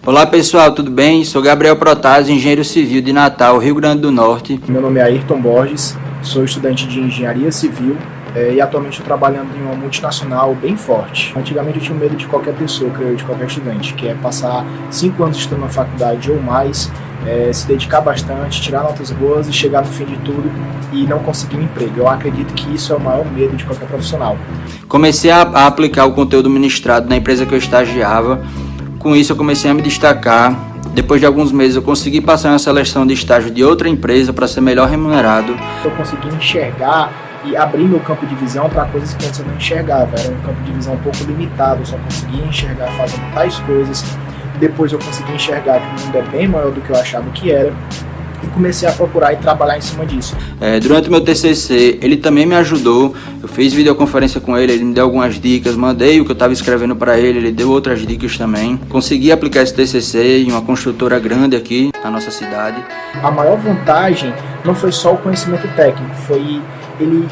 Olá pessoal, tudo bem? Sou Gabriel Protásio, engenheiro civil de Natal, Rio Grande do Norte. Meu nome é Ayrton Borges, sou estudante de engenharia civil e atualmente estou trabalhando em uma multinacional bem forte. Antigamente eu tinha medo de qualquer pessoa, creio, de qualquer estudante, que é passar 5 anos estudando na faculdade ou mais, se dedicar bastante, tirar notas boas e chegar no fim de tudo e não conseguir um emprego. Eu acredito que isso é o maior medo de qualquer profissional. Comecei a aplicar o conteúdo ministrado na empresa que eu estagiava. Com isso eu comecei a me destacar. Depois de alguns meses eu consegui passar na seleção de estágio de outra empresa para ser melhor remunerado. Eu consegui enxergar e abrir meu campo de visão para coisas que antes eu não enxergava. Era um campo de visão um pouco limitado, eu só conseguia enxergar fazendo tais coisas. Depois eu consegui enxergar que o mundo é bem maior do que eu achava que era. E comecei a procurar e trabalhar em cima disso. Durante o meu TCC, ele também me ajudou. Eu fiz videoconferência com ele, ele me deu algumas dicas, mandei o que eu estava escrevendo para ele, ele deu outras dicas também. Consegui aplicar esse TCC em uma construtora grande aqui na nossa cidade. A maior vantagem não foi só o conhecimento técnico, foi ele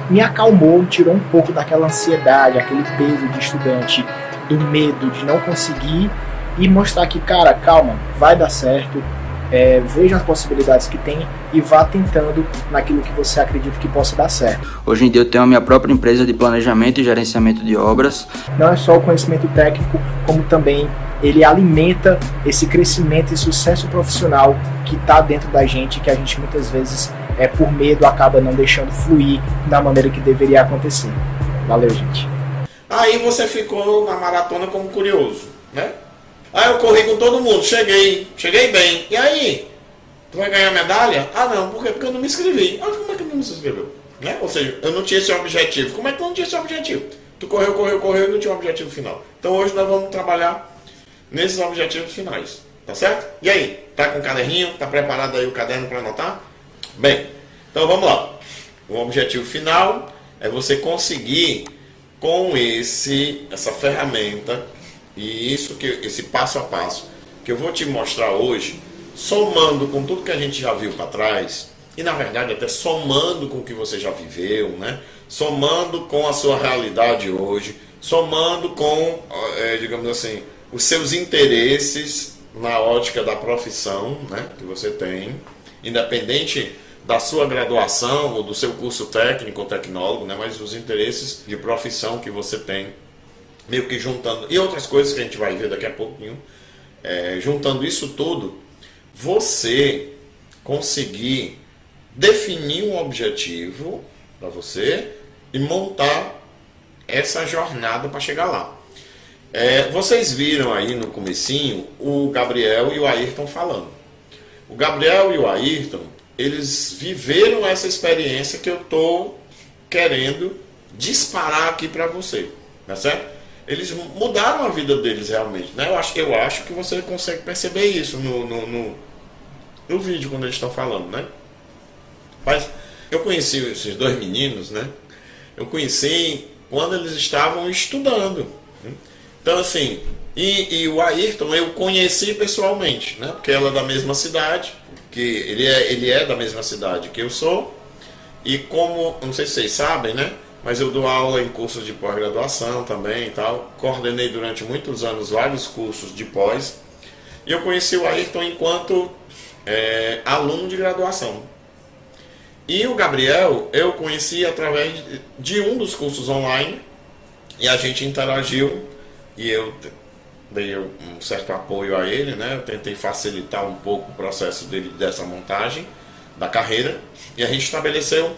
me acalmou, tirou um pouco daquela ansiedade, aquele peso de estudante, do medo de não conseguir e mostrar que, cara, calma, vai dar certo. Veja as possibilidades que tem e vá tentando naquilo que você acredita que possa dar certo. Hoje em dia eu tenho a minha própria empresa de planejamento e gerenciamento de obras. Não é só o conhecimento técnico, como também ele alimenta esse crescimento e sucesso profissional que está dentro da gente, que a gente muitas vezes, por medo, acaba não deixando fluir da maneira que deveria acontecer. Valeu, gente. Aí você ficou na maratona como curioso, né? Aí eu corri com todo mundo, cheguei bem. E aí? Tu vai ganhar medalha? Ah não, por quê? Porque eu não me inscrevi. Ah, como é que não se inscreveu? Né? Ou seja, eu não tinha esse objetivo. Como é que tu não tinha esse objetivo? Tu correu e não tinha um objetivo final. Então hoje nós vamos trabalhar nesses objetivos finais. Tá certo? E aí? Tá com o caderninho? Tá preparado aí o caderno para anotar? Bem, então vamos lá. O objetivo final é você conseguir com essa ferramenta e esse passo a passo que eu vou te mostrar hoje, somando com tudo que a gente já viu para trás, e na verdade até somando com o que você já viveu, né? Somando com a sua realidade hoje, somando com, digamos assim, os seus interesses na ótica da profissão, né, que você tem, independente da sua graduação ou do seu curso técnico ou tecnólogo, né, mas os interesses de profissão que você tem, meio que juntando, e outras coisas que a gente vai ver daqui a pouquinho, juntando isso tudo, você conseguir definir um objetivo para você e montar essa jornada para chegar lá. Vocês viram aí no comecinho o Gabriel e o Ayrton falando. O Gabriel e o Ayrton, eles viveram essa experiência que eu estou querendo disparar aqui para você, tá certo? Eles mudaram a vida deles realmente, né? Eu acho que você consegue perceber isso no vídeo quando eles estão falando, né? Mas eu conheci esses dois meninos, né? Eu conheci quando eles estavam estudando, né? Então assim, e o Ayrton eu conheci pessoalmente, né? Porque ela é da mesma cidade, que ele é da mesma cidade que eu sou, e como, não sei se vocês sabem, né? Mas eu dou aula em cursos de pós-graduação também e tal. Coordenei durante muitos anos vários cursos de pós. E eu conheci o Ayrton enquanto aluno de graduação. E o Gabriel eu conheci através de um dos cursos online. E a gente interagiu. E eu dei um certo apoio a ele, né? Eu tentei facilitar um pouco o processo dele dessa montagem da carreira. E a gente estabeleceu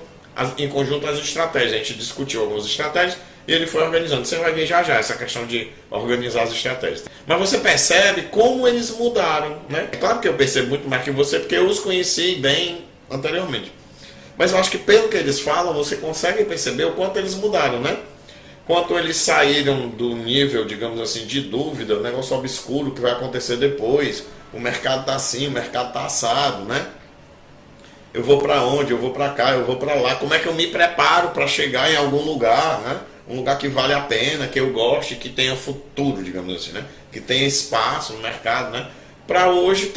em conjunto as estratégias, a gente discutiu algumas estratégias e ele foi organizando. Você vai ver já essa questão de organizar as estratégias. Mas você percebe como eles mudaram, né? É claro que eu percebo muito mais que você, porque eu os conheci bem anteriormente. Mas eu acho que pelo que eles falam, você consegue perceber o quanto eles mudaram, né? Quanto eles saíram do nível, digamos assim, de dúvida, o negócio obscuro que vai acontecer depois. O mercado tá assim, o mercado tá assado, né? Eu vou para onde? Eu vou para cá, eu vou para lá. Como é que eu me preparo para chegar em algum lugar, né? Um lugar que vale a pena, que eu goste, que tenha futuro, digamos assim, né? Que tenha espaço no mercado, né? Para hoje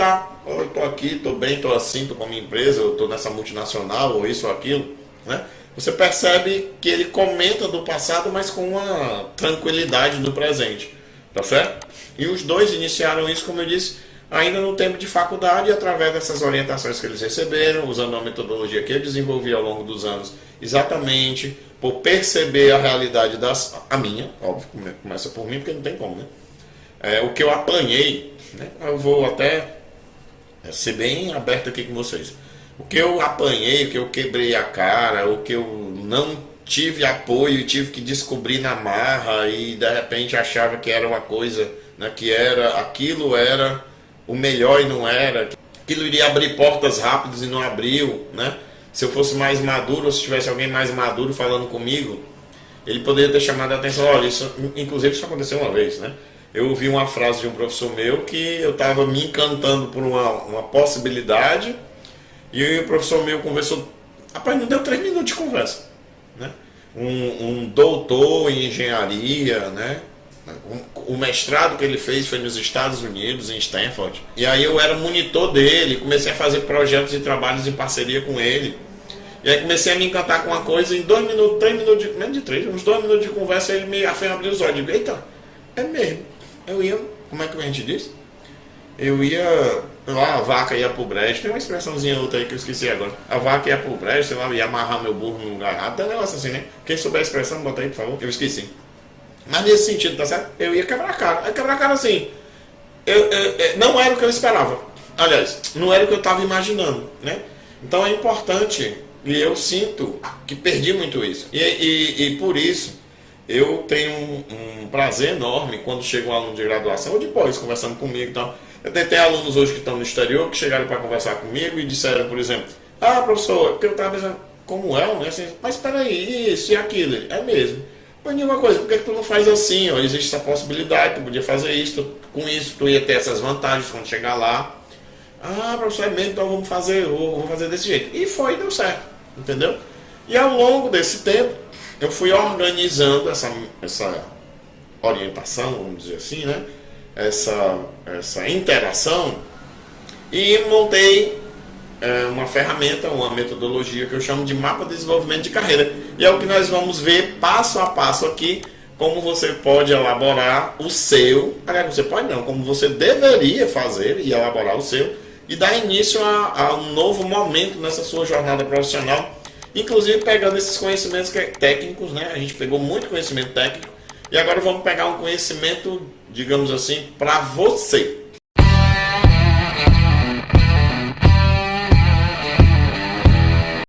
eu tô aqui, tô bem, tô assim, tô com a minha empresa, eu tô nessa multinacional, ou isso ou aquilo, né? Você percebe que ele comenta do passado, mas com uma tranquilidade do presente. tá certo? E os dois iniciaram isso, como eu disse, ainda no tempo de faculdade, através dessas orientações que eles receberam, usando a metodologia que eu desenvolvi ao longo dos anos, exatamente por perceber a realidade a minha, óbvio, começa por mim, porque não tem como, né? O que eu apanhei, né? Eu vou até ser bem aberto aqui com vocês. O que eu apanhei, o que eu quebrei a cara, o que eu não tive apoio e tive que descobrir na marra e de repente achava que era uma coisa, né, que aquilo era o melhor e não era, aquilo iria abrir portas rápidas e não abriu, né? Se eu fosse mais maduro, ou se tivesse alguém mais maduro falando comigo, ele poderia ter chamado a atenção. Olha, isso, inclusive isso aconteceu uma vez, né? Eu ouvi uma frase de um professor meu que eu estava me encantando por uma possibilidade e o professor meu conversou, rapaz, não deu 3 minutos de conversa, né? Um doutor em engenharia, né? O mestrado que ele fez foi nos Estados Unidos, em Stanford. E aí eu era monitor dele, comecei a fazer projetos e trabalhos em parceria com ele. E aí comecei a me encantar com uma coisa, em 2 minutos, 3 minutos, menos de 3, uns 2 minutos de conversa, ele me abriu os olhos. Eu digo, eita, é mesmo. Eu ia, como é que a gente diz? Eu ia, lá a vaca ia pro brejo, tem uma expressãozinha outra aí que eu esqueci agora. A vaca ia pro brejo, sei lá, ia amarrar meu burro num lugar errado, tem um negócio assim, né? Quem souber a expressão, bota aí, por favor. Eu esqueci. Mas nesse sentido, tá certo? Eu ia quebrar a cara. Eu quebrar a cara assim. Não era o que eu esperava. Aliás, não era o que eu estava imaginando, né? Então é importante, e eu sinto que perdi muito isso. E por isso, eu tenho um prazer enorme quando chega um aluno de graduação ou de pós conversando comigo e tal. Eu tenho alunos hoje que estão no exterior que chegaram para conversar comigo e disseram, por exemplo, professor, porque eu estava pensando, como é, né? Assim, mas espera aí, isso e aquilo. É mesmo. Mas diga uma coisa, por que tu não faz assim? Ó? Existe essa possibilidade, tu podia fazer isso, com isso tu ia ter essas vantagens quando chegar lá. Professor, é mesmo, então vamos fazer, vou fazer desse jeito. E deu certo, entendeu? E ao longo desse tempo, eu fui organizando essa orientação, vamos dizer assim, né? Essa interação e montei uma ferramenta, uma metodologia que eu chamo de mapa de desenvolvimento de carreira. E é o que nós vamos ver passo a passo aqui, como você pode elaborar o seu, aliás, você pode não, como você deveria fazer e elaborar o seu, e dar início a um novo momento nessa sua jornada profissional, inclusive pegando esses conhecimentos técnicos, né? A gente pegou muito conhecimento técnico, e agora vamos pegar um conhecimento, digamos assim, para você.